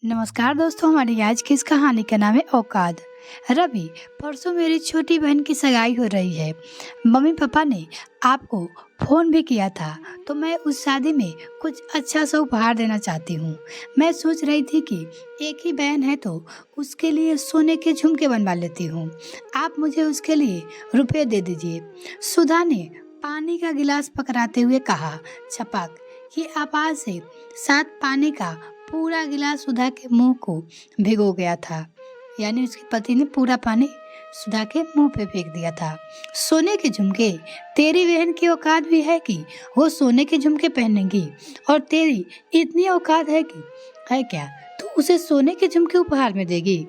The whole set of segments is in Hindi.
नमस्कार दोस्तों, हमारी आज की इस कहानी का नाम है औकात। रवि, परसों मेरी छोटी बहन की सगाई हो रही है। मम्मी पापा ने आपको फ़ोन भी किया था, तो मैं उस शादी में कुछ अच्छा सा उपहार देना चाहती हूँ। मैं सोच रही थी कि एक ही बहन है तो उसके लिए सोने के झुमके बनवा लेती हूँ। आप मुझे उसके लिए रुपए दे दीजिए। सुधा ने पानी का गिलास पकड़ाते हुए कहा। छपक की आवाज़ से साथ पानी का पूरा गिलास सुधा के मुंह को भिगो गया था। यानी उसके पति ने पूरा पानी सुधा के मुंह पे फेंक दिया था। सोने के झुमके? तेरी बहन की औकात भी है कि वो सोने के झुमके पहनेगी? और तेरी इतनी औकात है कि है क्या तू उसे सोने के झुमके उपहार में देगी?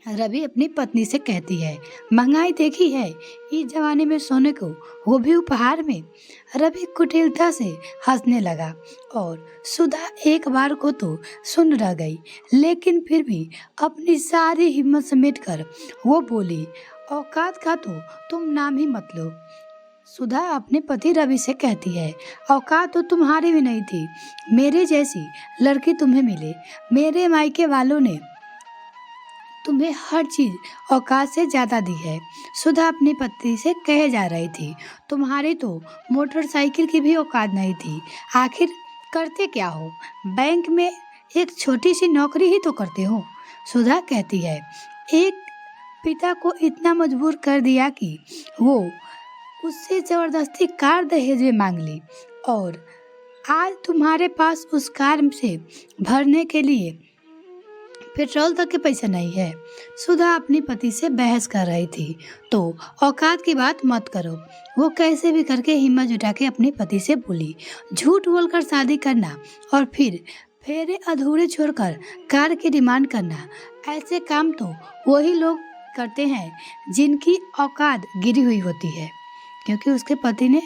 रवि अपनी पत्नी से कहती है, महंगाई देखी है इस जमाने में सोने को, वो भी उपहार में। रवि कुटिलता से हंसने लगा और सुधा एक बार को तो सुन रह गई, लेकिन फिर भी अपनी सारी हिम्मत समेटकर वो बोली, औकात का तो तुम नाम ही मत लो। सुधा अपने पति रवि से कहती है, औकात तो तुम्हारी भी नहीं थी, मेरे जैसी लड़की तुम्हें मिले। मेरे मायके वालों ने तुम्हें हर चीज औकात से ज्यादा दी है। सुधा अपनी पति से कहे जा रही थी, तुम्हारी तो मोटरसाइकिल की भी औकात नहीं थी। आखिर करते क्या हो? बैंक में एक छोटी सी नौकरी ही तो करते हो। सुधा कहती है, एक पिता को इतना मजबूर कर दिया कि वो उससे जबरदस्ती कार दहेज में मांग ली, और आज तुम्हारे पास उस कार से भरने के लिए पेट्रोल तक के पैसा नहीं है। सुधा अपनी पति से बहस कर रही थी, तो औकात की बात मत करो। वो कैसे भी करके हिम्मत जुटा के अपने पति से बोली, झूठ बोलकर शादी करना और फिर फेरे अधूरे छोड़कर कार की डिमांड करना, ऐसे काम तो वही लोग करते हैं जिनकी औकात गिरी हुई होती है। क्योंकि उसके पति ने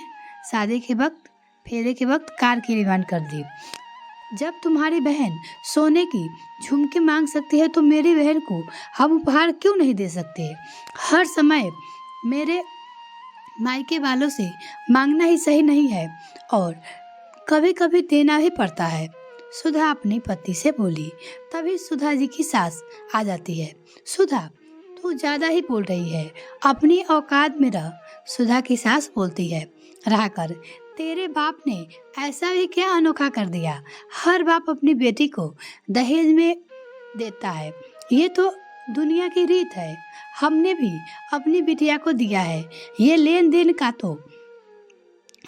शादी के वक्त, फेरे के वक्त कार की डिमांड कर दी। जब तुम्हारी बहन सोने की झुमके मांग सकती है तो मेरी बहन को हम उपहार क्यों नहीं दे सकते? हर समय मेरे मायके वालों से मांगना ही सही नहीं है, और कभी कभी देना ही पड़ता है। सुधा अपने पति से बोली। तभी सुधा जी की सास आ जाती है। सुधा, तू ज्यादा ही बोल रही है, अपनी औकात में रह। सुधा की सास बोलती है, रहा कर, तेरे बाप ने ऐसा भी क्या अनोखा कर दिया? हर बाप अपनी बेटी को दहेज में देता है, ये तो दुनिया की रीत है। हमने भी अपनी बिटिया को दिया है। ये लेन देन का तो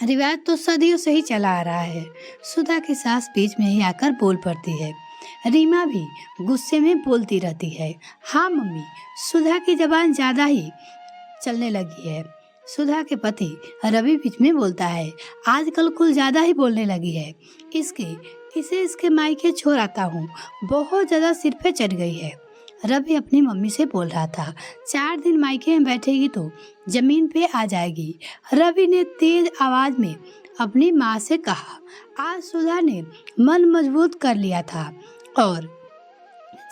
रिवाज तो सदियों से ही चला आ रहा है। सुधा की सास बीच में ही आकर बोल पड़ती है। रीमा भी गुस्से में बोलती रहती है, हाँ मम्मी, सुधा की जबान ज्यादा ही चलने लगी है। सुधा के पति रवि बीच में बोलता है, आजकल कुछ ज्यादा ही बोलने लगी है। इसे इसके मायके छोड़ आता हूँ, बहुत ज्यादा सिर पे चढ़ गई है। रवि अपनी मम्मी से बोल रहा था, 4 दिन मायके में बैठेगी तो जमीन पे आ जाएगी। रवि ने तेज आवाज में अपनी माँ से कहा। आज सुधा ने मन मजबूत कर लिया था, और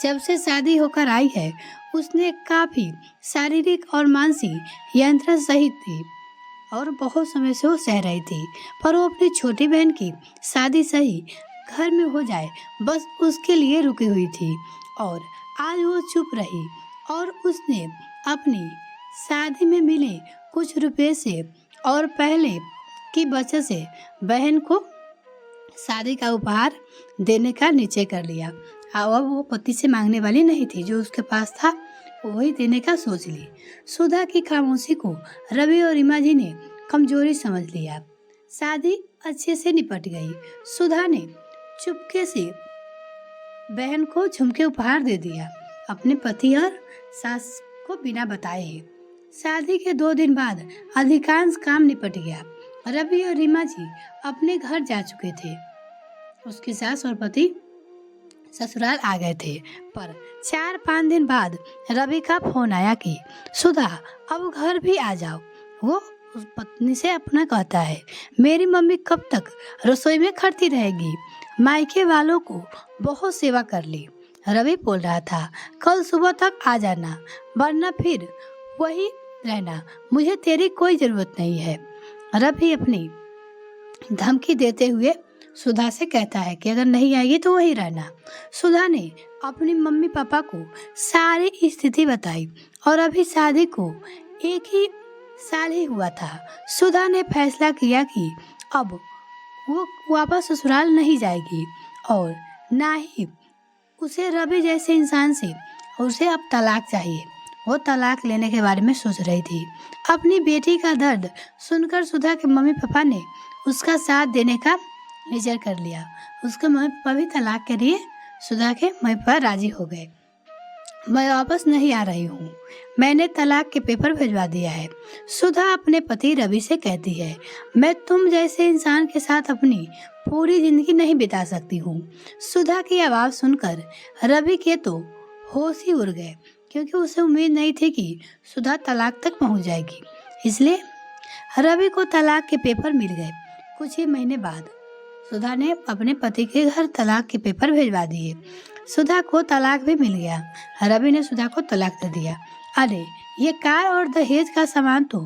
जब से शादी होकर आई है उसने काफी शारीरिक और मानसिक यंत्रणा सही थी, और बहुत समय से वो सह रही थी, पर वो अपनी छोटी बहन की शादी सही घर में हो जाए बस उसके लिए रुकी हुई थी। और आज वो चुप रही, और उसने अपनी शादी में मिले कुछ रुपए से और पहले की बचत से बहन को शादी का उपहार देने का निश्चय कर लिया। अब वो पति से मांगने वाली नहीं थी, जो उसके पास था वही देने का सोच ली। सुधा की खामोशी को रवि और रीमा जी ने कमजोरी समझ लिया। शादी अच्छे से निपट गई। सुधा ने चुपके से बहन को झुमके उपहार दे दिया, अपने पति और सास को बिना बताए। शादी के 2 दिन बाद अधिकांश काम निपट गया। रवि और रीमा जी अपने घर जा चुके थे। उसकी सास और पति ससुराल आ गए थे, पर 4-5 दिन बाद रवि का फोन आया कि सुधा, अब घर भी आ जाओ। वो उस पत्नी से अपना कहता है, मेरी मम्मी कब तक रसोई में खड़ती रहेगी? मायके वालों को बहुत सेवा कर ली। रवि बोल रहा था, कल सुबह तक आ जाना, वरना फिर वही रहना, मुझे तेरी कोई जरूरत नहीं है। रवि अपनी धमकी देते हुए सुधा से कहता है कि अगर नहीं आएगी तो वहीं रहना। सुधा ने अपनी मम्मी पापा को सारी स्थिति बताई और अभी शादी को एक ही साल ही हुआ था। सुधा ने फैसला किया कि अब वो वापस ससुराल नहीं जाएगी और ना ही उसे रवि जैसे इंसान से उसे अब तलाक चाहिए। वो तलाक लेने के बारे में सोच रही थी। अपनी बेटी का दर्द सुनकर सुधा के मम्मी पापा ने उसका साथ देने का निश्चय कर लिया। उसके मम्मी पापा भी तलाक के लिए सुधा के मम्मी पापा राजी हो गए। मैं वापस नहीं आ रही हूँ, मैंने तलाक के पेपर भिजवा दिया है। सुधा अपने पति रवि से कहती है, मैं तुम जैसे इंसान के साथ अपनी पूरी जिंदगी नहीं बिता सकती हूँ। सुधा की आवाज़ सुनकर रवि के तो होश ही उड़ गए, क्योंकि उसे उम्मीद नहीं थी कि सुधा तलाक तक पहुँच जाएगी। इसलिए रवि को तलाक के पेपर मिल गए। कुछ ही महीने बाद सुधा ने अपने पति के घर तलाक के पेपर भिजवा दिए। सुधा को तलाक भी मिल गया। रवि ने सुधा को तलाक दे दिया। अरे ये कार और दहेज का सामान तो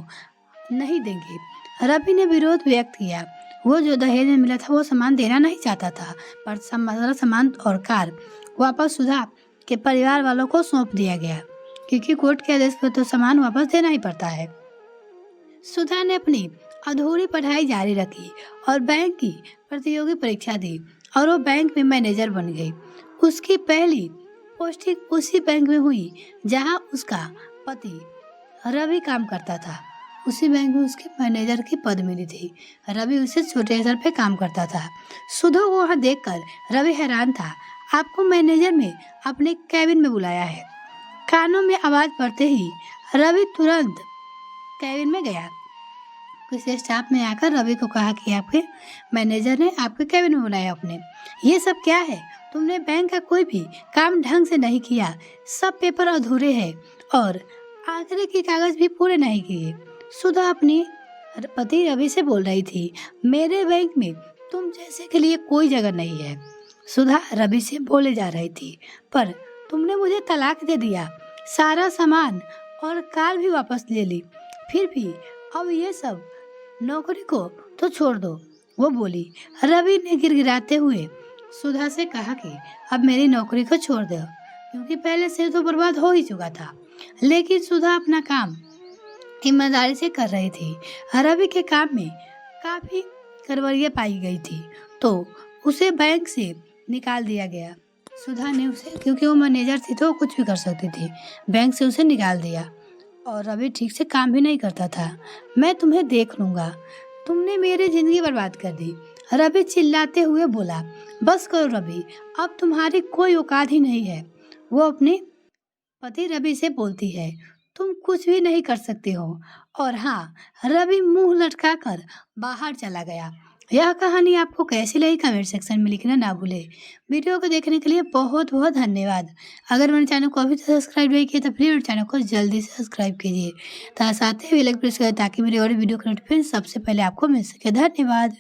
नहीं देंगे। रवि ने विरोध व्यक्त किया। वो जो दहेज में मिला था वो सामान देना नहीं चाहता था, पर सामान और कार वापस सुधा के परिवार वालों को सौंप दिया गया, क्योंकि कोर्ट के आदेश पर तो सामान वापस देना ही पड़ता है। सुधा ने अपनी अधूरी पढ़ाई जारी रखी और बैंक की प्रतियोगी परीक्षा दी और वो बैंक में मैनेजर बन गई। उसकी पहली पोस्टिंग उसी बैंक में हुई जहां उसका पति रवि काम करता था। उसी बैंक में उसके मैनेजर की पद मिली थी। रवि उसे छोटे स्तर पे काम करता था। सुधा को वहाँ देखकर रवि हैरान था। आपको मैनेजर में अपने कैबिन में बुलाया है। कानों में आवाज पड़ते ही रवि तुरंत कैबिन में गया। किसी स्टाफ ने आकर रवि को कहा कि आपके मैनेजर ने आपके कैबिन में बुलाया अपने। ये सब क्या है? तुमने बैंक का कोई भी काम ढंग से नहीं किया, सब पेपर अधूरे हैं और आखिरी के कागज भी पूरे नहीं किए। सुधा अपनी पति रवि से बोल रही थी, मेरे बैंक में तुम जैसे के लिए कोई जगह नहीं है। सुधा रवि से बोले जा रही थी, पर तुमने मुझे तलाक दे दिया, सारा सामान और कार भी वापस ले ली, फिर भी अब ये सब नौकरी को तो छोड़ दो। वो बोली। रवि ने गिड़गिड़ाते हुए सुधा से कहा कि अब मेरी नौकरी को छोड़ दो, क्योंकि पहले से तो बर्बाद हो ही चुका था। लेकिन सुधा अपना काम ईमानदारी से कर रही थी। रवि के काम में काफी गड़बड़ियां पाई गई थी, तो उसे बैंक से निकाल दिया गया। सुधा ने उसे, क्योंकि वो मैनेजर थी तो वो कुछ भी कर सकती थी, बैंक से उसे निकाल दिया। और रवि ठीक से काम भी नहीं करता था। मैं तुम्हें देख लूंगा, तुमने मेरी जिंदगी बर्बाद कर दी। रवि चिल्लाते हुए बोला। बस करो रवि, अब तुम्हारी कोई औकात ही नहीं है। वो अपने पति रवि से बोलती है, तुम कुछ भी नहीं कर सकते हो। और हाँ, रवि मुंह लटका कर बाहर चला गया। यह कहानी आपको कैसी लगी कमेंट सेक्शन में लिखना ना भूले। वीडियो को देखने के लिए बहुत बहुत धन्यवाद। अगर मेरे चैनल को अभी तक सब्सक्राइब नहीं किया तो प्लीज मेरे चैनल को जल्दी से सब्सक्राइब कीजिए, साथ ही बेल आइकन प्रेस करें ताकि मेरे और वीडियो का नोटिफिकेशन सबसे पहले आपको मिल सके। धन्यवाद।